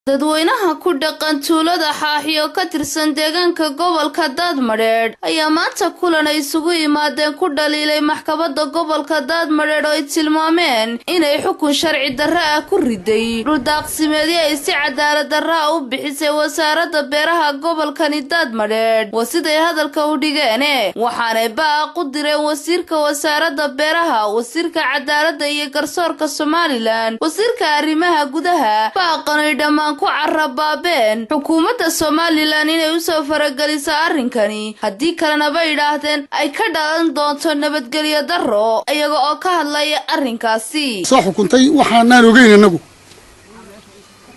dadweynaha ku dhaqan tuulada Xaaxiyo ka tirsan deegaanka gobolka Daadmareed ayaa maanta kulan ay isugu yimaadeen ku dhaliilay maxkamadda gobolka Daadmareed oo ay tilmaameen inay xukun sharci darro ah ku riday dhul daaqsimeedyo ay si cadaalad darro ah u bixisay wasaaradda beeraha gobolkani Daadmareed wasiday hadalka u dhigeen waxaanay baaq u direen wasiirka wasaaradda beeraha wasiirka cadaaladda iyo garsoorka Soomaaliland wasiirka arrimaha gudaha baaqanay dhammaan ku carrabaabeen xukuumadda Soomaaliland inay u soo farageliso arrinkani haddii kalena bay yiraahdeen ay ka dhalan doonto nabadgelyo darro iyaga oo ka hadlaya arrinkaasi soo xukuntay waxaan ogeyn anagu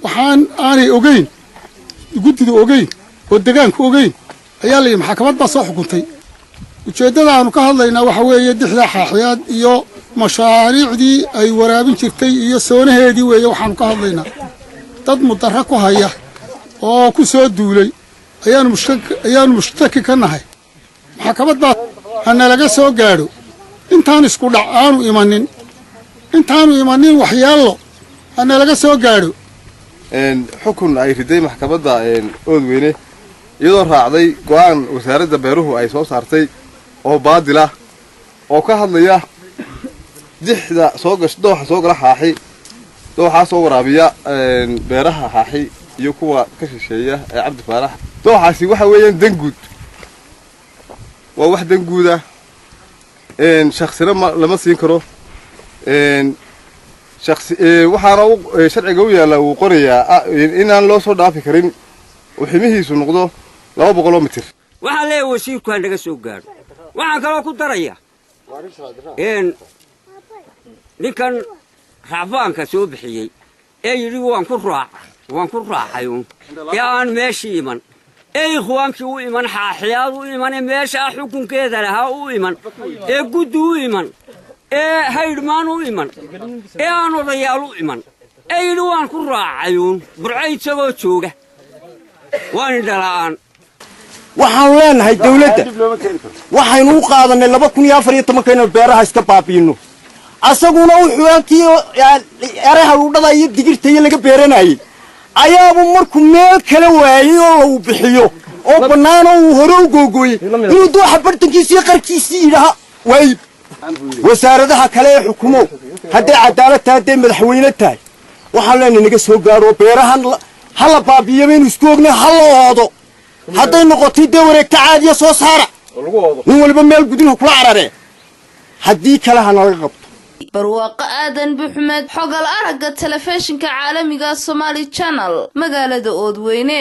waxaan aanay ogeyn guddidu ogeyn oo deegaanku ogeyn ayaa la maxkamad baa soo xukuntay ujeedada aanu ka hadlaynaa waxa weeye dixda Xaaxiyaad iyo mashaariicdii ay waraabin jirtay iyo soonaheedii weeye waxaanu ka hadlaynaa dad mudarra ku haya oo ku soo duulay ayaanu mushtaki ka nahay maxkamad baa hana laga soo gaadho intaan isku dhac aanu imanin waxyaalo hana laga soo gaadho xukun ay riday maxkamadda Oodweyne iyadoo raacday go'aan wasaaradda beeruhu ay soo saartay oo baadil ah oo ka hadlaya dixda soo gasho dooxa soo gala Xaaxi dooxa soo waraabiya beeraha Xaaxi iyo kuwa ka shisheeya ee Cabdi Faarax dooxaasi waxa weeyaan danguud waa wax danguuda shakhsina lama siin karo shakhsi waxaana sharciga u yaala uu qorayaa inaan loo soo dhaafi karin وحميه نقضه لا بقولوا متر. وحلا وسير كان لقى سوقار. وحنا كانوا كتريا. إن لكن رعفان كسوب حيي. أي روان كرّاع حيون. يا أنا ماشي من. أي إخوان شو إيمان حياض وإيمان ماشي حكم كذا لها وإيمان. أي جدو إيمان. أي هيرمان وإيمان. أي أنا ريال وإيمان. أي روان كرّاع حيون. برعيد سوى شوقه. وأنا دلعان. waxaan leenahay dawladda waxaynu u qaadanay 2004 kayna beeraha iska baabiyno asaguna wuxuu aankii eraha u dhaday digirtay laga beeranayay ayaaba markuu meel kala waayay oo uu bixiyo oo banaano uu hore u googooyay inuu dooxa bartankiisa qarkiisii ilaha way wasaaradaha kale ee xukumo haddii cadaalad tahay madaxweyne tahay waxaan leenahay naga soo gaaro beerahan hala baabiyo inuu isku ogna hala oodo hadday noqotay wareegta caadiya soo saara nin walba meel gudin kula carare haddii kala hanaga qabto barwaaqo aadan buxmed xogal aragga telefishinka caalamiga Somali Channel magaalada Oodweyne